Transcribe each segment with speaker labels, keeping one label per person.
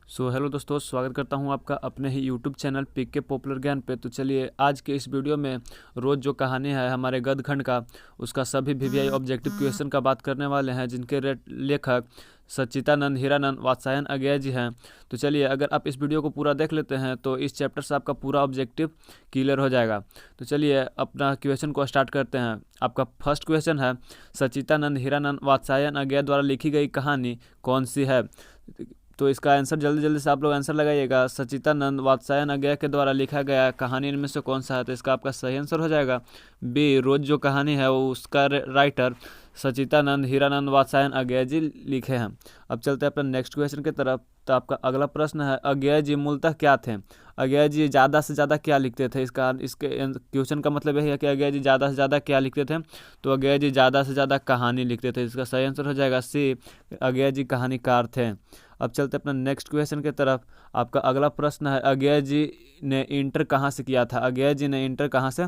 Speaker 1: Hello दोस्तों, स्वागत करता हूं आपका अपने ही यूट्यूब चैनल पीके पॉपुलर ज्ञान पे। तो चलिए आज के इस वीडियो में रोज़ जो कहानी है हमारे गद्य खंड का, उसका सभी वीवीआई ऑब्जेक्टिव क्वेश्चन का बात करने वाले हैं, जिनके लेखक सच्चिदानंद हीरानंद वात्स्यायन अज्ञेय जी हैं। तो चलिए, अगर आप इस वीडियो को पूरा देख लेते हैं तो इस चैप्टर से आपका पूरा ऑब्जेक्टिव क्लियर हो जाएगा। तो चलिए अपना क्वेश्चन को स्टार्ट करते हैं। आपका फर्स्ट क्वेश्चन है, सच्चिदानंद हीरानंद वात्स्यायन अज्ञेय द्वारा लिखी गई कहानी कौन सी है? तो इसका आंसर जल्दी जल्दी से आप लोग आंसर लगाइएगा। सच्चिदानंद वात्स्यायन अज्ञेय के द्वारा लिखा गया कहानी इनमें से कौन सा है? तो इसका आपका सही आंसर हो जाएगा बी। रोज जो कहानी है वो उसका राइटर सच्चिदानंद हीरानंद वात्स्यायन अज्ञेय जी लिखे हैं। अब चलते हैं अपने नेक्स्ट क्वेश्चन की तरफ। तो आपका अगला प्रश्न है, अज्ञेय जी मूलतः क्या थे? अज्ञेय जी ज़्यादा से ज़्यादा क्या लिखते थे? इसके क्वेश्चन का मतलब यही है कि अज्ञेय जी ज़्यादा से ज़्यादा क्या लिखते थे। तो अज्ञेय जी ज़्यादा से ज़्यादा कहानी लिखते थे। इसका सही आंसर हो जाएगा सी, अज्ञेय जी कहानीकार थे। अब चलते अपना नेक्स्ट क्वेश्चन की तरफ। आपका अगला प्रश्न है, अज्ञेय जी ने इंटर कहाँ से किया था? अज्ञेय जी ने इंटर कहाँ से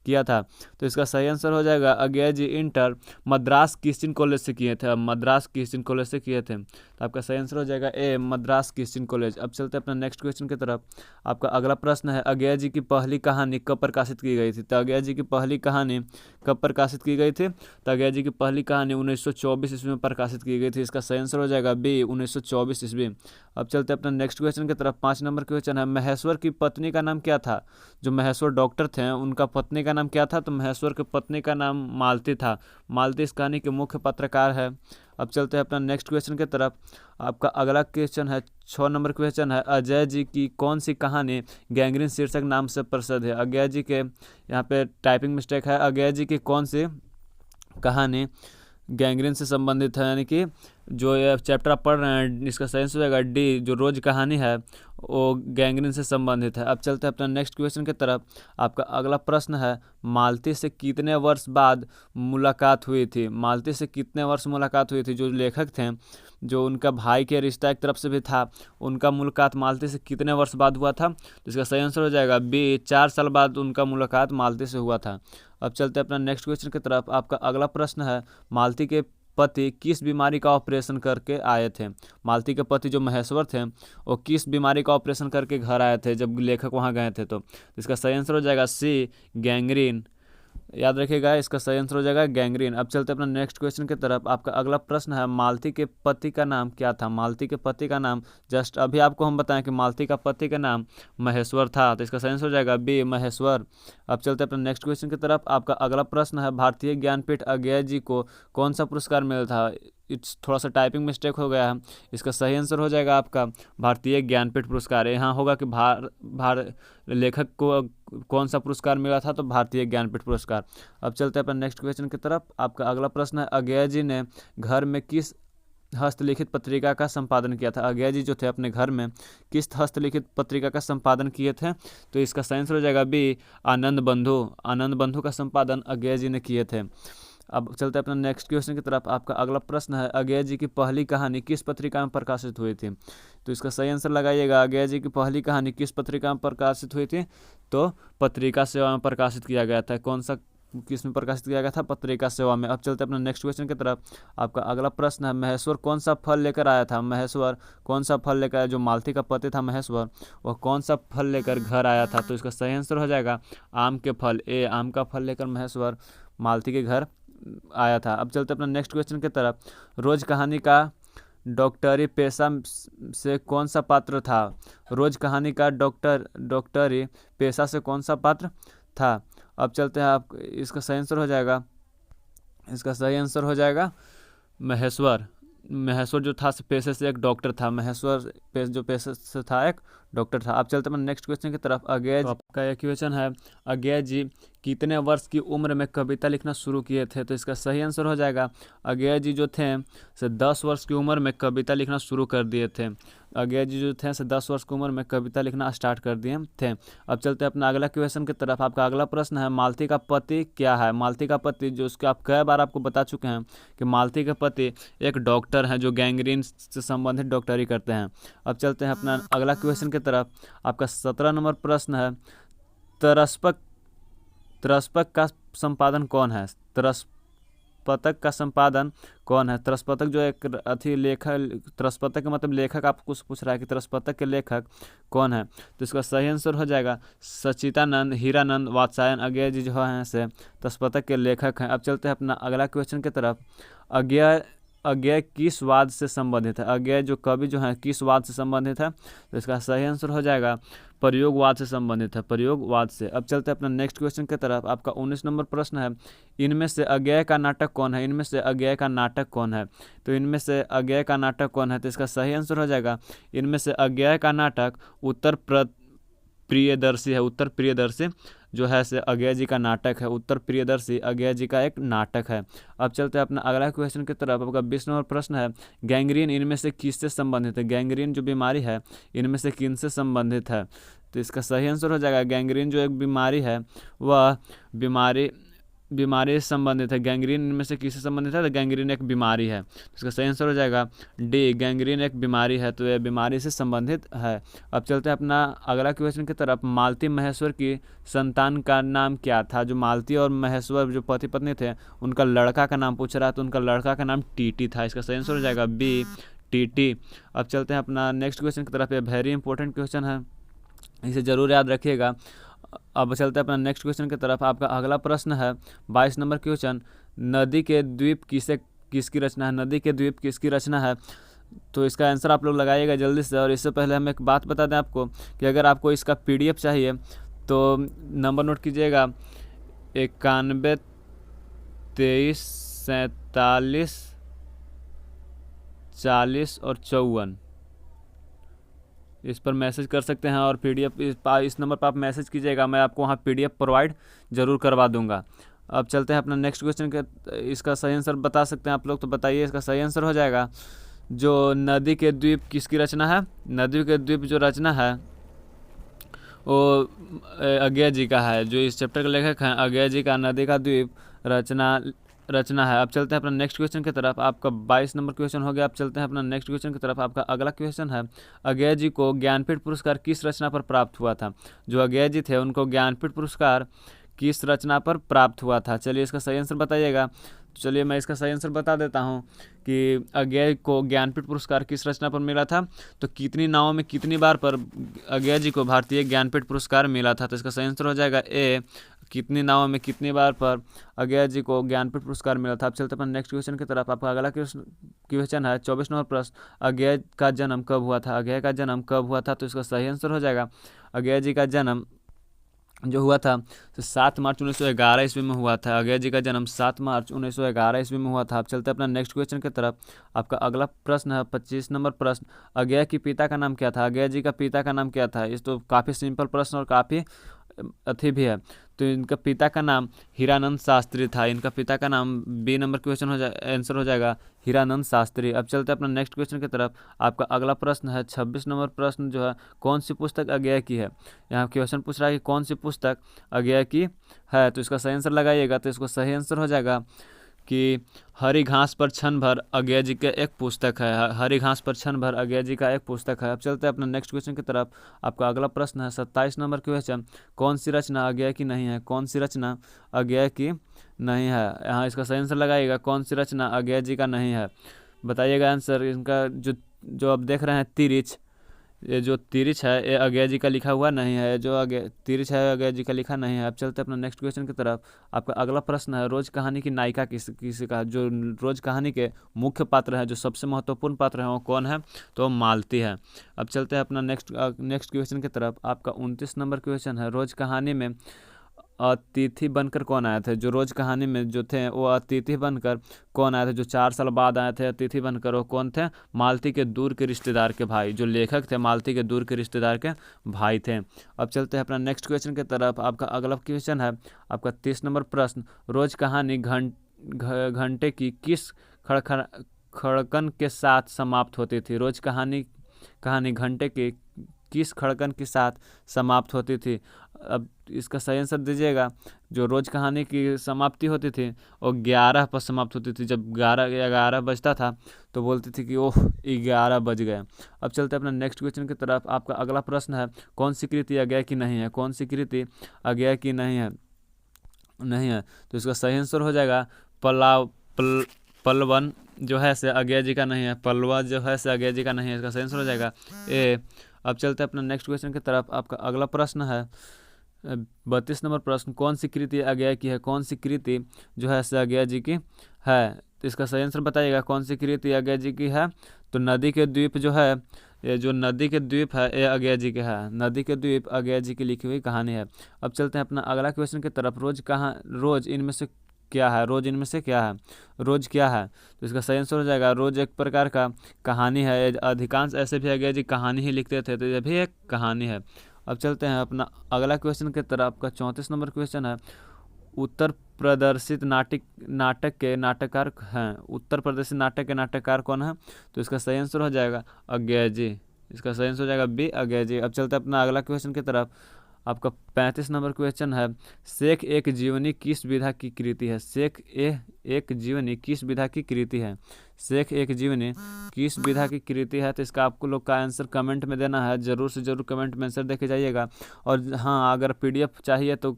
Speaker 1: किया था? तो इसका सही आंसर हो जाएगा, अज्ञेय जी इंटर मद्रास क्रिश्चियन कॉलेज से किए थे। मद्रास क्रिश्चियन कॉलेज से किए थे। तो आपका सही आंसर हो जाएगा ए, मद्रास क्रिश्चियन कॉलेज। अब चलते अपना नेक्स्ट क्वेश्चन की तरफ। आपका अगला प्रश्न है, अज्ञेय जी की पहली कहानी कब प्रकाशित की गई थी? तो अज्ञेय जी की पहली कहानी कब प्रकाशित की गई थी? तो अज्ञेय जी की पहली कहानी 1924 ईस्वी में प्रकाशित की गई थी। इसका सही आंसर हो जाएगा बी, 1924 ईस्वी। अब चलते अपना नेक्स्ट क्वेश्चन की तरफ। 5 नंबर क्वेश्चन है, महेश्वर की पत्नी का नाम क्या था? जो महेश्वर डॉक्टर थे उनका पत्नी का नाम क्या था? तो महेश्वर की पत्नी का नाम मालती था। मालती इस कहानी के मुख्य पत्रकार है। अब चलते हैं अपना नेक्स्ट क्वेश्चन की तरफ। आपका अगला क्वेश्चन है, 6 नंबर क्वेश्चन है, अजय जी की कौन सी कहानी गैंग्रीन शीर्षक नाम से प्रसिद्ध है? अजय जी के, यहाँ पे टाइपिंग मिस्टेक है, अजय जी की कौन सी कहानी गैंग्रीन से संबंधित है? यानी कि जो ये चैप्टर आप पढ़ रहे हैं इसका सही आंसर हो जाएगा डी, जो रोज कहानी है वो गैंग्रीन से संबंधित है। अब चलते हैं अपना नेक्स्ट क्वेश्चन की तरफ। आपका अगला प्रश्न है, मालती से कितने वर्ष बाद मुलाकात हुई थी? मालती से कितने वर्ष मुलाकात हुई थी? जो लेखक थे, जो उनका भाई के रिश्ता एक तरफ से भी था, उनका मुलाकात मालती से कितने वर्ष बाद हुआ था? तो इसका सही आंसर हो जाएगा बी, 4 साल बाद उनका मुलाकात मालती से हुआ था। अब चलते हैं अपना नेक्स्ट क्वेश्चन की तरफ। आपका अगला प्रश्न है, मालती के पति किस बीमारी का ऑपरेशन करके आए थे? मालती के पति जो महेश्वर थे वो किस बीमारी का ऑपरेशन करके घर आए थे जब लेखक वहां गए थे? तो इसका सही आंसर हो जाएगा सी, गैंग्रीन। याद रखिएगा, इसका सही आंसर हो जाएगा गैंग्रीन। अब चलते अपना नेक्स्ट क्वेश्चन की तरफ। आपका अगला प्रश्न है, मालती के पति का नाम क्या था? मालती के पति का नाम, जस्ट अभी आपको हम बताएं कि मालती का पति का नाम महेश्वर था। तो इसका सही आंसर हो जाएगा बी, महेश्वर। अब चलते अपना नेक्स्ट क्वेश्चन की तरफ। आपका अगला प्रश्न है, भारतीय ज्ञानपीठ अज्ञेय जी को कौन सा पुरस्कार मिला था? इट्स थोड़ा सा टाइपिंग मिस्टेक हो गया है। इसका सही आंसर हो जाएगा आपका भारतीय ज्ञानपीठ पुरस्कार। यहाँ होगा कि लेखक को कौन सा पुरस्कार मिला था? तो भारतीय ज्ञानपीठ पुरस्कार। अब चलते हैं अपन नेक्स्ट क्वेश्चन की तरफ। आपका अगला प्रश्न है, अज्ञेय जी ने घर में किस हस्तलिखित पत्रिका का संपादन किया था? अज्ञेय जी जो थे अपने घर में किस हस्तलिखित पत्रिका का संपादन किए थे? तो इसका सही आंसर हो जाएगा बी, आनंद बंधु। आनंद बंधु का संपादन अज्ञेय जी ने किए थे। अब चलते हैं अपना नेक्स्ट क्वेश्चन की तरफ। आपका अगला प्रश्न है, अज्ञेय जी की पहली कहानी किस पत्रिका में प्रकाशित हुई थी? तो इसका सही आंसर लगाइएगा, अज्ञेय जी की पहली कहानी किस पत्रिका में प्रकाशित हुई थी? तो पत्रिका सेवा में प्रकाशित किया गया था। कौन सा, किस में प्रकाशित किया गया था? पत्रिका सेवा में। अब चलते हैं अपना नेक्स्ट क्वेश्चन की तरफ। आपका अगला प्रश्न है, महेश्वर कौन सा फल लेकर आया था? महेश्वर कौन सा फल लेकर आया? जो मालती का पति था महेश्वर, वह कौन सा फल लेकर घर आया था? तो इसका सही आंसर हो जाएगा आम के फल, ए, आम का फल लेकर महेश्वर मालती के घर आया था। अब चलते अपना नेक्स्ट क्वेश्चन की तरफ। रोज कहानी का डॉक्टरी पेशा से कौन सा पात्र था? रोज कहानी का डॉक्टरी पेशा से कौन सा पात्र था? अब चलते हैं, आप इसका सही आंसर हो जाएगा, इसका सही आंसर हो जाएगा महेश्वर। महेश्वर जो था पेशे से एक डॉक्टर था। महेश्वर जो पेशे से था एक डॉक्टर था। अब चलते हैं नेक्स्ट क्वेश्चन की तरफ। अज्ञेय तो आपका यह क्वेश्चन है, अज्ञेय जी कितने वर्ष की उम्र में कविता लिखना शुरू किए थे? तो इसका सही आंसर हो जाएगा, अज्ञेय जी जो थे से 10 वर्ष की उम्र में कविता लिखना शुरू कर दिए थे। अज्ञेय जी जो थे से 10 वर्ष की उम्र में कविता लिखना स्टार्ट कर दिए थे। अब चलते हैं अपना अगला क्वेश्चन की तरफ। आपका अगला प्रश्न है, मालती का पति क्या है? मालती का पति, जो उसके आप कई बार आपको बता चुके हैं कि मालती के पति एक डॉक्टर हैं जो गैंग्रीन से संबंधित डॉक्टरी करते हैं। अब चलते हैं अपना अगला क्वेश्चन की तरफ। आपका 17 नंबर प्रश्न है, त्रस्पक का संपादन कौन है? त्रस्पतक का संपादन कौन है? त्रस्पतक जो एक अथी लेखक, त्रस्पतक का मतलब लेखक आपको पूछ रहा है कि त्रस्पतक के लेखक कौन है, तो इसका सही आंसर हो जाएगा सच्चिदानंद हीरानंद वात्स्यायन अज्ञेय जी जो है से त्रस्पतक के लेखक हैं। अब चलते हैं अपना अगला क्वेश्चन की तरफ। अज्ञेय अज्ञेय किस वाद से संबंधित है? अज्ञेय जो कवि जो है किस वाद से संबंधित है? तो इसका सही आंसर हो जाएगा प्रयोगवाद से संबंधित है, प्रयोगवाद से। अब चलते हैं अपना नेक्स्ट क्वेश्चन की तरफ। आपका 19 नंबर प्रश्न है, इनमें से अज्ञेय का नाटक कौन है? इनमें से अज्ञेय का नाटक कौन है? तो इनमें से अज्ञेय का नाटक कौन है? तो इसका सही आंसर हो जाएगा इनमें से अज्ञेय का नाटक उत्तर प्रियदर्शी है। उत्तर प्रियदर्शी जो है से अज्ञेय जी का नाटक है। उत्तर प्रियदर्शी अज्ञेय जी का एक नाटक है। अब चलते हैं अपना अगला क्वेश्चन की तरफ। आपका 20 नंबर प्रश्न है, गैंग्रीन इनमें से किससे संबंधित है? गैंग्रीन जो बीमारी है इनमें से किनसे संबंधित है? तो इसका सही आंसर हो जाएगा गैंग्रीन जो एक बीमारी है वह बीमारी से संबंधित है। गैंग्रीन इनमें से किससे संबंधित है? तो गैंग्रीन एक बीमारी है। इसका सही आंसर हो जाएगा डी, गैंग्रीन एक बीमारी है, तो यह बीमारी से संबंधित है। अब चलते हैं अपना अगला क्वेश्चन की तरफ। मालती महेश्वर की संतान का नाम क्या था? जो मालती और महेश्वर जो पति पत्नी थे उनका लड़का का नाम पूछ रहा है, तो उनका लड़का का नाम टीटी था। इसका सही आंसर हो जाएगा बी, टीटी। अब चलते हैं अपना नेक्स्ट क्वेश्चन की तरफ। ये वेरी इंपॉर्टेंट क्वेश्चन है, इसे जरूर याद रखिएगा। अब चलते हैं अपना नेक्स्ट क्वेश्चन की तरफ। आपका अगला प्रश्न है 22 नंबर क्वेश्चन, नदी के द्वीप किसकी रचना है? नदी के द्वीप किसकी रचना है? तो इसका आंसर आप लोग लगाइएगा जल्दी से। और इससे पहले हम एक बात बता दें आपको कि अगर आपको इसका PDF चाहिए तो नंबर नोट कीजिएगा 91 23 47 40 और 54। इस पर मैसेज कर सकते हैं और PDF इस नंबर पर आप मैसेज कीजिएगा, मैं आपको वहाँ PDF प्रोवाइड ज़रूर करवा दूंगा। अब चलते हैं अपना नेक्स्ट क्वेश्चन के। इसका सही आंसर बता सकते हैं आप लोग, तो बताइए। इसका सही आंसर हो जाएगा जो नदी के द्वीप किसकी रचना है? नदी के द्वीप जो रचना है वो अज्ञेय जी का है। जो इस चैप्टर के लेखक हैं अज्ञेय जी का नदी का द्वीप रचना है। अब चलते हैं अपना नेक्स्ट क्वेश्चन की तरफ। आपका 22 नंबर क्वेश्चन हो गया। अब चलते हैं अपना नेक्स्ट क्वेश्चन की तरफ। आपका अगला क्वेश्चन है, अज्ञेय जी को ज्ञानपीठ पुरस्कार किस रचना पर प्राप्त हुआ था? जो अज्ञेय जी थे उनको ज्ञानपीठ पुरस्कार किस रचना पर प्राप्त हुआ था? चलिए इसका सही आंसर बताइएगा। चलिए मैं इसका सही आंसर बता देता हूँ कि अज्ञेय को ज्ञानपीठ पुरस्कार किस रचना पर मिला था। तो कितनी नावों में कितनी बार पर अज्ञेय जी को भारतीय ज्ञानपीठ पुरस्कार मिला था? तो इसका सही आंसर हो जाएगा ए, कितनी नावों में कितनी बार पर अज्ञेय जी को ज्ञानपीठ पुरस्कार मिला था। अब चलते अपना नेक्स्ट क्वेश्चन की तरफ। आपका अगला क्वेश्चन है 24 नंबर प्रश्न, अज्ञेय का जन्म कब हुआ था? अज्ञेय का जन्म कब हुआ था? तो इसका सही आंसर हो जाएगा अज्ञेय जी का जन्म जो हुआ था तो 7 मार्च 1911 ईस्वी में हुआ था। अज्ञेय जी का जन्म 7 मार्च 1911 ईस्वी में हुआ था। अब चलते अपना नेक्स्ट क्वेश्चन की तरफ। आपका अगला प्रश्न है 25 नंबर प्रश्न, अज्ञेय की पिता का नाम क्या था? अज्ञेय जी का पिता का नाम क्या था? इस तो काफ़ी सिंपल प्रश्न और काफ़ी अथी भी है। तो इनका पिता का नाम हीरानंद शास्त्री था। इनका पिता का नाम बी नंबर क्वेश्चन आंसर हो जाएगा हीरानंद शास्त्री। अब चलते हैं अपना नेक्स्ट क्वेश्चन की तरफ। आपका अगला प्रश्न है 26 नंबर प्रश्न जो है, कौन सी पुस्तक अज्ञेय की है? यहाँ क्वेश्चन पूछ रहा है कि कौन सी पुस्तक अज्ञेय की है, तो इसका सही आंसर लगाइएगा। तो इसको सही आंसर हो जाएगा कि हरी घास पर क्षण भर अज्ञेय जी का एक पुस्तक है। हरी घास पर क्षण भर अज्ञेय जी का एक पुस्तक है। अब चलते हैं अपना नेक्स्ट क्वेश्चन की तरफ। आपका अगला प्रश्न है 27 नंबर क्वेश्चन, कौन सी रचना अज्ञेय की नहीं है? कौन सी रचना अज्ञेय की नहीं है? यहाँ इसका सही आंसर लगाइएगा, कौन सी रचना अज्ञेय जी का नहीं है, बताइएगा आंसर। इनका जो आप देख रहे हैं तिरिच, ये जो तिरिच है ये अज्ञेय जी का लिखा हुआ नहीं है। जो तिरिच है अज्ञेय जी का लिखा नहीं है। अब चलते अपना नेक्स्ट क्वेश्चन की तरफ। आपका अगला प्रश्न है, रोज कहानी की नायिका किसी का? जो रोज कहानी के मुख्य पात्र है, जो सबसे महत्वपूर्ण पात्र है वो कौन है? तो मालती है। अब चलते हैं अपना नेक्स्ट क्वेश्चन की तरफ। आपका 29 नंबर क्वेश्चन है, रोज कहानी में अतिथि बनकर कौन आए थे? जो रोज कहानी में जो थे वो अतिथि बनकर कौन आए थे? जो 4 साल बाद आए थे अतिथि बनकर, वो कौन थे? मालती के दूर के रिश्तेदार के भाई। जो लेखक थे मालती के दूर के रिश्तेदार के भाई थे। अब चलते हैं अपना नेक्स्ट क्वेश्चन की तरफ। आपका अगला क्वेश्चन है आपका 30 नंबर प्रश्न, रोज कहानी घंटे की किस खड़कन के साथ समाप्त होती थी? रोज कहानी घंटे के किस खड़कन के साथ समाप्त होती थी? अब इसका सही आंसर दीजिएगा। जो रोज कहानी की समाप्ति होती थी वो 11 पर समाप्त होती थी। जब 11 बजता था तो बोलती थी कि ओह 11 बज गए। अब चलते अपना नेक्स्ट क्वेश्चन की तरफ। आपका अगला प्रश्न है, कौन सी कृति अज्ञेय की नहीं है? कौन सी कृति अज्ञेय की नहीं है? तो इसका सही आंसर हो जाएगा पलवन जो है से अज्ञा जी का नहीं है, पलवा जो है से अज्ञा जी का नहीं है, इसका सही आंसर हो जाएगा ए। अब चलते हैं अपना नेक्स्ट क्वेश्चन की तरफ। आपका अगला प्रश्न है 32 नंबर प्रश्न, कौन सी कृति अज्ञा की है? कौन सी कृति जो है से अज्ञा जी की है? तो इसका सही आंसर बताइएगा, कौन सी कृति अज्ञा जी की है? तो नदी के द्वीप जो है, ये जो नदी के द्वीप है ये अज्ञा जी के है। नदी के द्वीप अज्ञा जी की लिखी हुई कहानी है। अब चलते हैं अपना अगला क्वेश्चन की तरफ। रोज इनमें से क्या है? रोज इनमें से क्या है? रोज क्या है? तो इसका सही आंसर हो जाएगा, रोज एक प्रकार का कहानी है। अधिकांश ऐसे भी अज्ञा जी कहानी ही लिखते थे, तो यह भी एक कहानी है। अब चलते हैं अपना अगला क्वेश्चन की तरफ। आपका 34 नंबर क्वेश्चन है, उत्तर प्रदर्शित नाटक के नाटककार हैं। उत्तर प्रदर्शित नाटक के नाटककार कौन है? तो इसका सही आंसर हो जाएगा अज्ञा जी। इसका सही आंसर हो जाएगा बी, अज्ञा जी। अब चलते हैं अपना अगला क्वेश्चन की तरफ। आपका 35 नंबर क्वेश्चन है, शेख एक जीवनी किस विधा की कृति है? शेख एक जीवनी किस विधा की कृति है? शेख एक जीवनी किस विधा की कृति है? तो इसका आपको लोग का आंसर कमेंट में देना है। ज़रूर से ज़रूर कमेंट में आंसर देके जाइएगा। और हाँ, अगर PDF चाहिए तो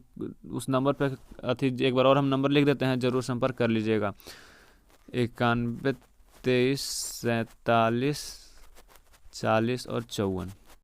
Speaker 1: उस नंबर पर एक बार और हम नंबर लिख देते हैं, ज़रूर संपर्क कर लीजिएगा। 91 23 47 40 और 54।